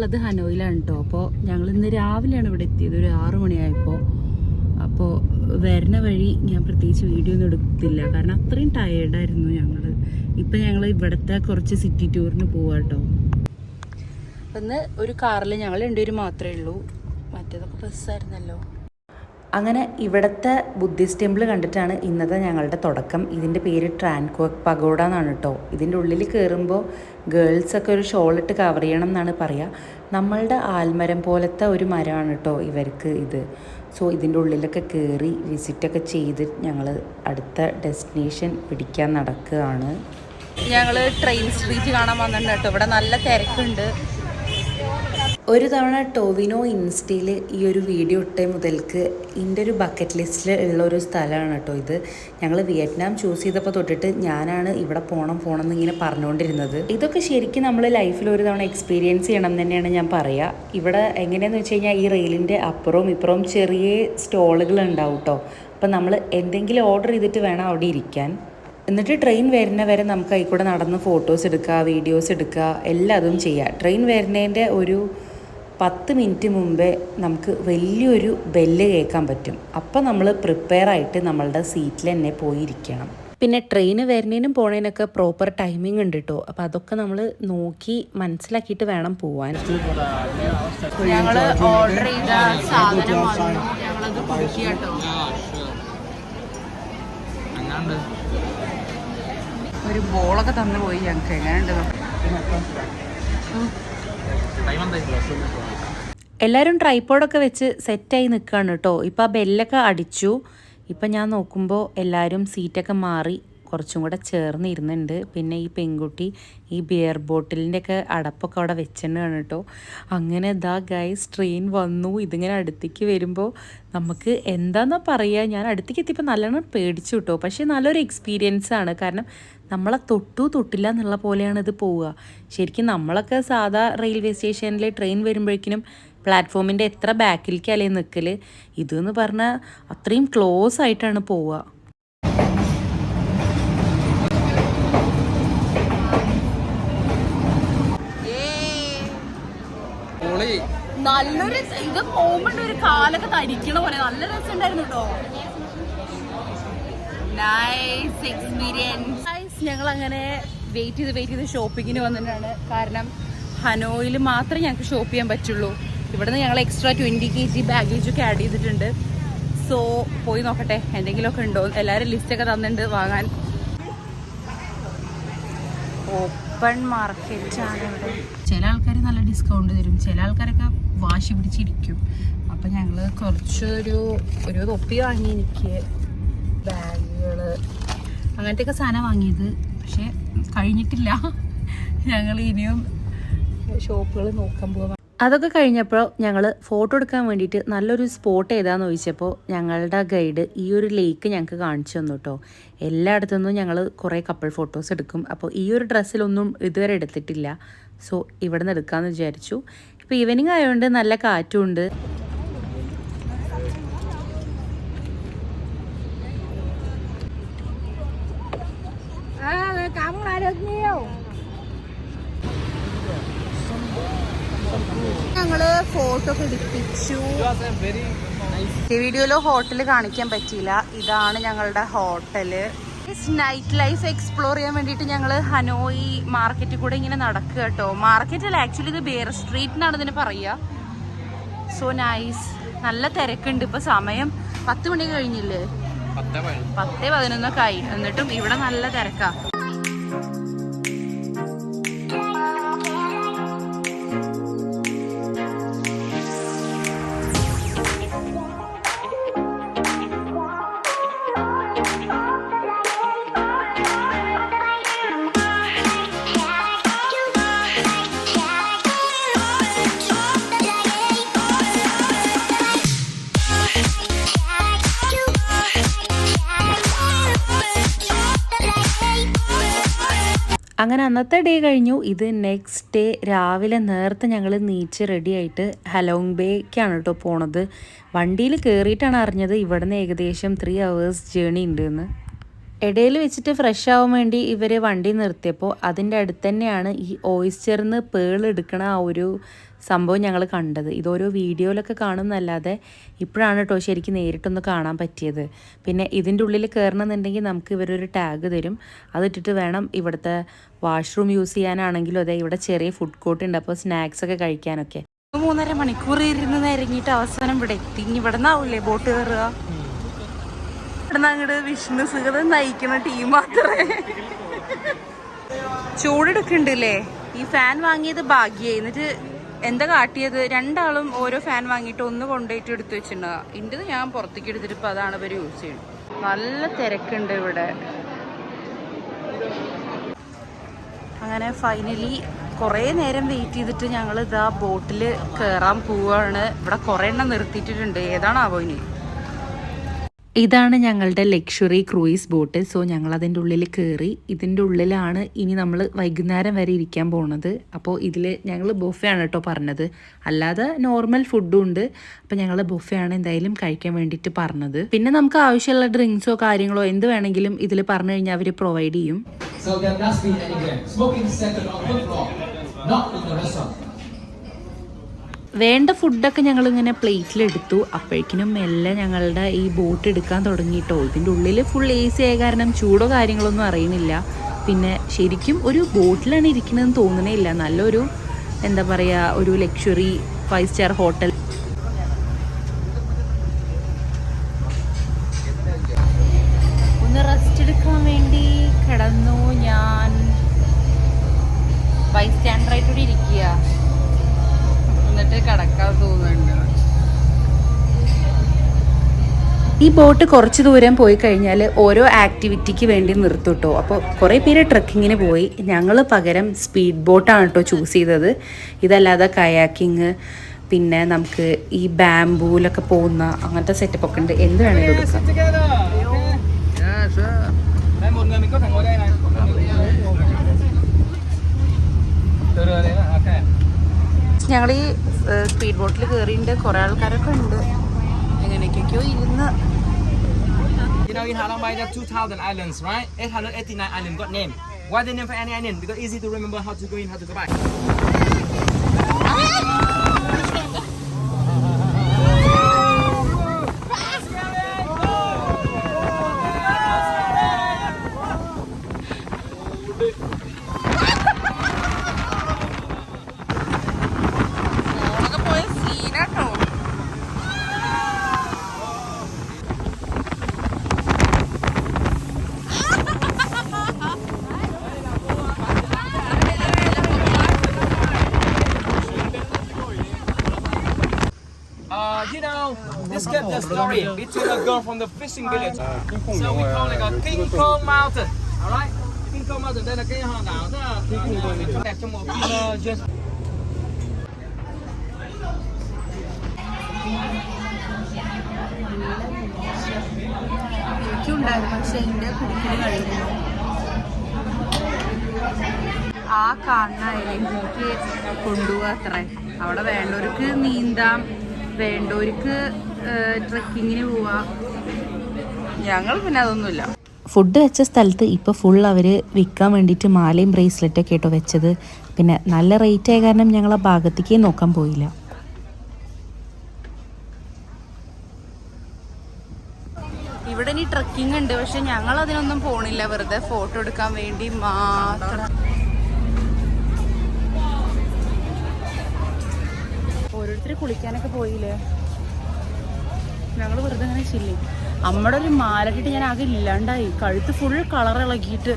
ഉള്ളത് ഹനോയിലാണ് കേട്ടോ. അപ്പോൾ ഞങ്ങൾ ഇന്ന് രാവിലെയാണ് ഇവിടെ എത്തിയത്, ഒരു 6 മണിയായപ്പോൾ. അപ്പോൾ വരുന്ന വഴി ഞാൻ പ്രത്യേകിച്ച് വീഡിയോ ഒന്നും എടുത്തില്ല, കാരണം അത്രയും ടയേർഡായിരുന്നു ഞങ്ങൾ. ഇപ്പം ഞങ്ങൾ ഇവിടുത്തെ കുറച്ച് സിറ്റി ടൂറിന് പോവാം കേട്ടോ. ഇന്ന് ഒരു കാറിൽ ഞങ്ങൾ രണ്ടുപേരും മാത്രമേ ഉള്ളൂ, മറ്റേതൊക്കെ ബസ്സായിരുന്നല്ലോ. അങ്ങനെ ഇവിടുത്തെ ബുദ്ധിസ്റ്റ് ടെമ്പിൾ കണ്ടിട്ടാണ് ഇന്നത്തെ ഞങ്ങളുടെ തുടക്കം. ഇതിൻ്റെ പേര് ട്രാൻക്വക് പഗോഡ എന്നാണ് കേട്ടോ. ഇതിൻ്റെ ഉള്ളിൽ കയറുമ്പോൾ ഗേൾസൊക്കെ ഒരു ഷോളിട്ട് കവർ ചെയ്യണം എന്നാണ് പറയുക. നമ്മളുടെ ആൽമരം പോലത്തെ ഒരു മരമാണ് കേട്ടോ ഇവർക്ക് ഇത്. സോ ഇതിൻ്റെ ഉള്ളിലൊക്കെ കയറി വിസിറ്റൊക്കെ ചെയ്ത് ഞങ്ങൾ അടുത്ത ഡെസ്റ്റിനേഷൻ പിടിക്കാൻ നടക്കുകയാണ്. ഞങ്ങൾ ട്രെയിൻ സ്ട്രീറ്റ് കാണാൻ വന്നിട്ടുണ്ട് കേട്ടോ. ഇവിടെ നല്ല തിരക്കുണ്ട്. ഒരു തവണ ടോവിനോ ഇൻസ്റ്റയിൽ ഈ ഒരു വീഡിയോ ഇട്ട മുതൽക്ക് എൻ്റെ ഒരു ബക്കറ്റ് ലിസ്റ്റിൽ ഉള്ള ഒരു സ്ഥലമാണ് കേട്ടോ ഇത്. ഞങ്ങൾ വിയറ്റ്നാം ചൂസ് ചെയ്തപ്പോൾ തൊട്ടിട്ട് ഞാനാണ് ഇവിടെ പോകണം എന്നിങ്ങനെ പറഞ്ഞുകൊണ്ടിരുന്നത്. ഇതൊക്കെ ശരിക്കും നമ്മൾ ലൈഫിൽ ഒരു തവണ എക്സ്പീരിയൻസ് ചെയ്യണം തന്നെയാണ് ഞാൻ പറയുക. ഇവിടെ എങ്ങനെയാണെന്ന് വെച്ച് കഴിഞ്ഞാൽ ഈ റെയിലിൻ്റെ അപ്പുറവും ഇപ്പുറവും ചെറിയ സ്റ്റോളുകൾ ഉണ്ടാവും കേട്ടോ. അപ്പം നമ്മൾ എന്തെങ്കിലും ഓർഡർ ചെയ്തിട്ട് വേണം അവിടെ ഇരിക്കാൻ. എന്നിട്ട് ട്രെയിൻ വരുന്ന വരെ നമുക്ക് അതിൽ കൂടെ നടന്ന് ഫോട്ടോസ് എടുക്കുക, വീഡിയോസ് എടുക്കുക, എല്ലാം അതും ചെയ്യുക. ട്രെയിൻ വരുന്നതിൻ്റെ ഒരു 10 മിനിറ്റ് മുമ്പേ നമുക്ക് വലിയൊരു ബെല്ല് കേൾക്കാൻ പറ്റും. അപ്പോൾ നമ്മൾ പ്രിപ്പയർ ആയിട്ട് നമ്മളുടെ സീറ്റിൽ തന്നെ പോയിരിക്കണം. പിന്നെ ട്രെയിൻ വരുന്നതിനും പോണതിനൊക്കെ പ്രോപ്പർ ടൈമിംഗ് ഉണ്ട് കേട്ടോ. അപ്പോൾ അതൊക്കെ നമ്മൾ നോക്കി മനസ്സിലാക്കിയിട്ട് വേണം പോവാൻ. ഞങ്ങൾ ഓർഡർ ചെയ്ത സാധനം വന്നു, ഞങ്ങളത് കുടിക്കുക കേട്ടോ. ഒരു ബോളൊക്കെ തന്നു പോയി ഞങ്ങൾക്ക്. എങ്ങനെയുണ്ട്? എല്ലാവരും ട്രൈപ്പോഡൊക്കെ വെച്ച് സെറ്റായി നിൽക്കുകയാണ് കേട്ടോ. ഇപ്പോൾ ആ ബെല്ലൊക്കെ അടിച്ചു. ഇപ്പം ഞാൻ നോക്കുമ്പോൾ എല്ലാവരും സീറ്റൊക്കെ മാറി കുറച്ചും കൂടെ ചേർന്നിരുന്നുണ്ട്. പിന്നെ ഈ പെൺകുട്ടി ഈ ബിയർ ബോട്ടിലിൻ്റെ ഒക്കെ അടപ്പൊക്കെ അവിടെ വെച്ചിട്ടാണ് കേട്ടോ. അങ്ങനെ ദാ ഗൈസ് ട്രെയിൻ വന്നു. ഇതിങ്ങനെ അടുത്തേക്ക് വരുമ്പോൾ നമുക്ക് എന്താണെന്നാ പറയുക, ഞാൻ അടുത്തേക്ക് എത്തിയപ്പോൾ നല്ലോണം പേടിച്ചു കേട്ടോ. പക്ഷേ നല്ലൊരു എക്സ്പീരിയൻസ് ആണ്, കാരണം നമ്മളെ തൊട്ടില്ല എന്നുള്ള പോലെയാണ് ഇത് പോവുക. ശരിക്കും നമ്മളൊക്കെ സാധാ റെയിൽവേ സ്റ്റേഷനിൽ ട്രെയിൻ വരുമ്പോഴേക്കിനും പ്ലാറ്റ്ഫോമിൻ്റെ എത്ര ബാക്കിലേക്കല്ലേ നിൽക്കൽ. ഇതെന്ന് പറഞ്ഞാൽ അത്രയും ക്ലോസ് ആയിട്ടാണ് പോവുക. നല്ലൊരു ഇത് പോകുമ്പോണ്ട് ഒരു കാലൊക്കെ തരിക്കണ പോലെ നല്ല രസമുണ്ടായിരുന്നു കേട്ടോ. Nice experience. ഞങ്ങൾ അങ്ങനെ വെയിറ്റ് ചെയ്ത് ഷോപ്പിങ്ങിന് വന്നിട്ടാണ്. കാരണം ഹനോയിൽ മാത്രമേ ഞങ്ങൾക്ക് ഷോപ്പ് ചെയ്യാൻ പറ്റുള്ളൂ. ഇവിടുന്ന് ഞങ്ങൾ എക്സ്ട്രാ 20 kg ബാഗേജൊക്കെ ആഡ് ചെയ്തിട്ടുണ്ട്. സോ പോയി നോക്കട്ടെ എന്തെങ്കിലുമൊക്കെ ഉണ്ടോ. എല്ലാവരും ലിസ്റ്റൊക്കെ തന്നിട്ടുണ്ട് വാങ്ങാൻ. ഓപ്പൺ മാർക്കറ്റാണ് ഇവിടെ. ചില ആൾക്കാർ നല്ല ഡിസ്കൗണ്ട് തരും, ചില ആൾക്കാരൊക്കെ വാശി പിടിച്ചിരിക്കും. അപ്പം ഞങ്ങൾ ഒരു തൊപ്പി വാങ്ങി, എനിക്ക് ബാഗുകൾ അങ്ങനത്തെയൊക്കെ സാധനം വാങ്ങിയത്. പക്ഷെ കഴിഞ്ഞിട്ടില്ല, ഞങ്ങൾ ഇനിയും ഷോപ്പുകൾ നോക്കാൻ പോകാം. അതൊക്കെ കഴിഞ്ഞപ്പോൾ ഞങ്ങൾ ഫോട്ടോ എടുക്കാൻ വേണ്ടിയിട്ട് നല്ലൊരു സ്പോട്ട് ഏതാണെന്ന് ചോദിച്ചപ്പോൾ ഞങ്ങളുടെ ഗൈഡ് ഈ ഒരു ലേക്ക് ഞങ്ങൾക്ക് കാണിച്ചു തന്നു കേട്ടോ. എല്ലായിടത്തുനിന്നും ഞങ്ങൾ കുറേ കപ്പിൾ ഫോട്ടോസ് എടുക്കും. അപ്പോൾ ഈ ഒരു ഡ്രസ്സിലൊന്നും ഇതുവരെ എടുത്തിട്ടില്ല. സോ ഇവിടെ നിന്ന് എടുക്കാമെന്ന് വിചാരിച്ചു. ഇപ്പോൾ ഈവനിങ് ആയതുകൊണ്ട് നല്ല കാറ്റുമുണ്ട്. ഞങ്ങള് ഫോട്ടോ ഒക്കെ എടുപ്പിച്ചു. വീഡിയോയിലോ ഹോട്ടൽ കാണിക്കാൻ പറ്റിയില്ല. ഇതാണ് ഞങ്ങളുടെ ഹോട്ടല്. നൈറ്റ് ലൈഫ് എക്സ്പ്ലോർ ചെയ്യാൻ വേണ്ടിയിട്ട് ഞങ്ങൾ ഹനോയി മാർക്കറ്റിൽ കൂടെ ഇങ്ങനെ നടക്കുക കേട്ടോ. മാർക്കറ്റല്ല, ആക്ച്വലി ഇത് ബിയർ സ്ട്രീറ്റ് എന്നാണ് ഇതിന് പറയുക. So nice. നല്ല തിരക്കുണ്ട്. ഇപ്പൊ സമയം 10 മണി കഴിഞ്ഞില്ലേ, 10-11 ആയി. എന്നിട്ടും ഇവിടെ നല്ല തിരക്കാ. അങ്ങനെ അന്നത്തെ ഡേ കഴിഞ്ഞു. ഇത് നെക്സ്റ്റ് ഡേ രാവിലെ നേരത്തെ ഞങ്ങൾ നീച്ച് റെഡി ആയിട്ട് ഹലോങ് ബേക്കാണ് കേട്ടോ പോണത്. വണ്ടിയിൽ കയറിയിട്ടാണ് അറിഞ്ഞത് ഇവിടെ നിന്ന് ഏകദേശം 3 hours ജേണി ഉണ്ടെന്ന്. ഇടയിൽ വെച്ചിട്ട് ഫ്രഷ് ആവാൻ വേണ്ടി ഇവർ വണ്ടി നിർത്തിയപ്പോൾ അതിൻ്റെ അടുത്ത് തന്നെയാണ് ഈ ഓയിസ്റ്ററിന്ന് പേൾ എടുക്കണ ആ ഒരു സംഭവം ഞങ്ങൾ കണ്ടത്. ഇതോരോ വീഡിയോയിലൊക്കെ കാണുന്നല്ലാതെ ഇപ്പോഴാണ് കേട്ടോ ശരിക്കും നേരിട്ടൊന്ന് കാണാൻ പറ്റിയത്. പിന്നെ ഇതിൻ്റെ ഉള്ളിൽ കയറണമെന്നുണ്ടെങ്കിൽ നമുക്ക് ഇവരൊരു ടാഗ് തരും. അതിട്ടിട്ട് വേണം ഇവിടുത്തെ വാഷ്റൂം യൂസ് ചെയ്യാനാണെങ്കിലും അതെ ഇവിടെ ചെറിയ ഫുഡ് കോർട്ട് ഉണ്ട്, അപ്പോൾ സ്നാക്സ് ഒക്കെ കഴിക്കാനൊക്കെ. 3.5 മണിക്കൂർ ഇരുന്ന് ഇറങ്ങിയിട്ട് അവസാനം ഇവിടെ എത്തി. ഇനി ഇവിടെ നിന്നാവില്ലേ ബോട്ട് കയറുക? ഇവിടെ നിന്ന് അങ്ങോട്ട് വിഷ്ണു സുഗതം നയിക്കുന്ന ടീം മാത്രമേ. ചൂടെടുക്കുന്നുണ്ടല്ലേ? ഈ ഫാൻ വാങ്ങിയത് ഭാഗ്യായി. എന്നിട്ട് എന്താ കാട്ടിയത്, രണ്ടാളും ഓരോ ഫാൻ വാങ്ങിയിട്ട് ഒന്ന് കൊണ്ടുപോയിട്ട് എടുത്തു വെച്ചിട്ടുണ്ടാ. ഇന്റത് ഞാൻ പുറത്തേക്ക് എടുത്തിട്ട് ഇപ്പൊ അതാണ് ഇവര് യൂസ് ചെയ്യുന്നത്. നല്ല തിരക്കുണ്ട് ഇവിടെ. അങ്ങനെ ഫൈനലി കുറേ നേരം വെയിറ്റ് ചെയ്തിട്ട് ഞങ്ങൾ ഇതാ ബോട്ടിൽ കയറാൻ പോവാണ്. ഇവിടെ കുറേ എണ്ണം നിർത്തിയിട്ടുണ്ട്, ഏതാണാവോ ഇനി. ഇതാണ് ഞങ്ങളുടെ ലക്ഷറി ക്രൂയിസ് ബോട്ട്. സോ ഞങ്ങൾ അതിൻ്റെ ഉള്ളിൽ കയറി. ഇതിൻ്റെ ഉള്ളിലാണ് ഇനി നമ്മൾ വൈകുന്നേരം വരെ ഇരിക്കാൻ പോണത്. അപ്പോൾ ഇതിൽ ഞങ്ങൾ ബൊഫെ ആണ് കേട്ടോ പറഞ്ഞത്, അല്ലാതെ നോർമൽ ഫുഡും ഉണ്ട്. അപ്പോൾ ഞങ്ങൾ ബൊഫെ ആണ് എന്തായാലും കഴിക്കാൻ വേണ്ടിയിട്ട് പറഞ്ഞത്. പിന്നെ നമുക്ക് ആവശ്യമുള്ള ഡ്രിങ്ക്സോ കാര്യങ്ങളോ എന്ത് വേണമെങ്കിലും ഇതിൽ പറഞ്ഞു കഴിഞ്ഞാൽ അവർ പ്രൊവൈഡ് ചെയ്യും. വേണ്ട ഫുഡൊക്കെ ഞങ്ങളിങ്ങനെ പ്ലേറ്റിലെടുത്തു. അപ്പോഴേക്കിനും മെല്ലെ ഞങ്ങളുടെ ഈ ബോട്ട് എടുക്കാൻ തുടങ്ങിയിട്ടോ. ഇതിൻ്റെ ഉള്ളിൽ ഫുൾ AC ആയ കാരണം ചൂടോ കാര്യങ്ങളൊന്നും അറിയുന്നില്ല. പിന്നെ ശരിക്കും ഒരു ബോട്ടിലാണ് ഇരിക്കണമെന്ന് തോന്നണേ ഇല്ല. നല്ലൊരു എന്താ പറയുക, ഒരു ലക്ഷറി 5 സ്റ്റാർ ഹോട്ടൽ. ഒന്ന് റെസ്റ്റ് എടുക്കാൻ വേണ്ടി കിടന്നു ഞാൻ. ബൈ സ്റ്റാൻഡറായിട്ടൂടെ ഇരിക്കുക, കടക്കാൻ തോന്നുന്നുണ്ട്. ഈ ബോട്ട് കുറച്ച് ദൂരം പോയി കഴിഞ്ഞാൽ ഓരോ ആക്ടിവിറ്റിക്ക് വേണ്ടി നിർത്തുട്ടോ. അപ്പോൾ കുറേ പേര് ട്രക്കിങ്ങിന് പോയി. ഞങ്ങൾ പകരം സ്പീഡ് ബോട്ടാണ് കേട്ടോ ചൂസ് ചെയ്തത്. ഇതല്ലാതെ കയാക്കിങ്, പിന്നെ നമുക്ക് ഈ ബാംബൂലൊക്കെ പോകുന്ന അങ്ങനത്തെ സെറ്റപ്പ് ഒക്കെ ഉണ്ട്. എന്ത് വേണമെങ്കിലും എടുക്കാം. ഞങ്ങൾ ഈ സ്പീഡ് ബോട്ടിൽ കയറിയിട്ട് കുറേ ആൾക്കാരൊക്കെ ഉണ്ട്. എങ്ങനെയൊക്കെയോ ഇരുന്ന്. You know, in Halong Bay there are 2,000 islands, right? 889 islands got name. Why the name for any island? Because easy to remember how to go in, how to go back. You know, this is the story between a girl from the fishing village. So we call it a King Kong Mountain. Alright? King Kong Mountain. Đây là cái hòn đảo rất là đẹp trong một phim James. ആ കാണുന്ന എനിക്ക് കൊണ്ടുപോകാം അത്രേ. അവിടെ വേണ്ടവർക്ക് നീന്താം, വേണ്ടവർക്ക് ട്രക്കിങ്ങിന് പോവാം. ഞങ്ങൾ പിന്നെ അതൊന്നുമില്ല. ഫുഡ് വെച്ച സ്ഥലത്ത് ഇപ്പോൾ ഫുൾ അവർ വിൽക്കാൻ വേണ്ടിയിട്ട് മാലയും ബ്രേസ്ലെറ്റൊക്കെ കേട്ടോ വെച്ചത്. പിന്നെ നല്ല റേറ്റ് ആയ കാരണം ഞങ്ങൾ ആ ഭാഗത്തേക്ക് നോക്കാൻ പോയില്ല. ഇവിടെ ഇനി ട്രക്കിംഗ് ഉണ്ട്, പക്ഷെ ഞങ്ങൾ അതിനൊന്നും പോണില്ല. വെറുതെ ഫോട്ടോ എടുക്കാൻ വേണ്ടി മാത്രം. ഓരോരുത്തർ കുളിക്കാനൊക്കെ പോയില്ലേ, ഞങ്ങൾ വെറുതെ അങ്ങനെ ചില്ലി. നമ്മുടെ ഒരു മാലട്ടിട്ട് ഞാൻ ആകെ ഇല്ലാണ്ടായി. കഴുത്ത് ഫുൾ കളർ ഇളകിയിട്ട്.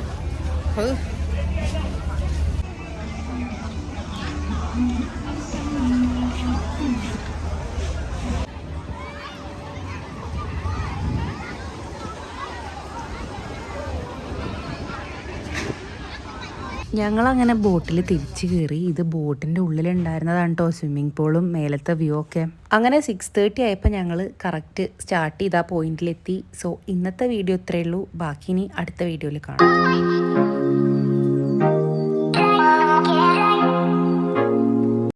ഞങ്ങളങ്ങനെ ബോട്ടിൽ തിരിച്ചു കയറി. ഇത് ബോട്ടിൻ്റെ ഉള്ളിലുണ്ടായിരുന്നതാണ് കേട്ടോ സ്വിമ്മിംഗ് പൂളും മേലത്തെ വ്യൂ ഒക്കെ. അങ്ങനെ 6:30 ആയപ്പോൾ ഞങ്ങൾ കറക്റ്റ് സ്റ്റാർട്ട് ചെയ്ത പോയിന്റിലെത്തി. സോ ഇന്നത്തെ വീഡിയോ ഇത്രയേ ഉള്ളൂ. ബാക്കി ഇനി അടുത്ത വീഡിയോയിൽ കാണാം.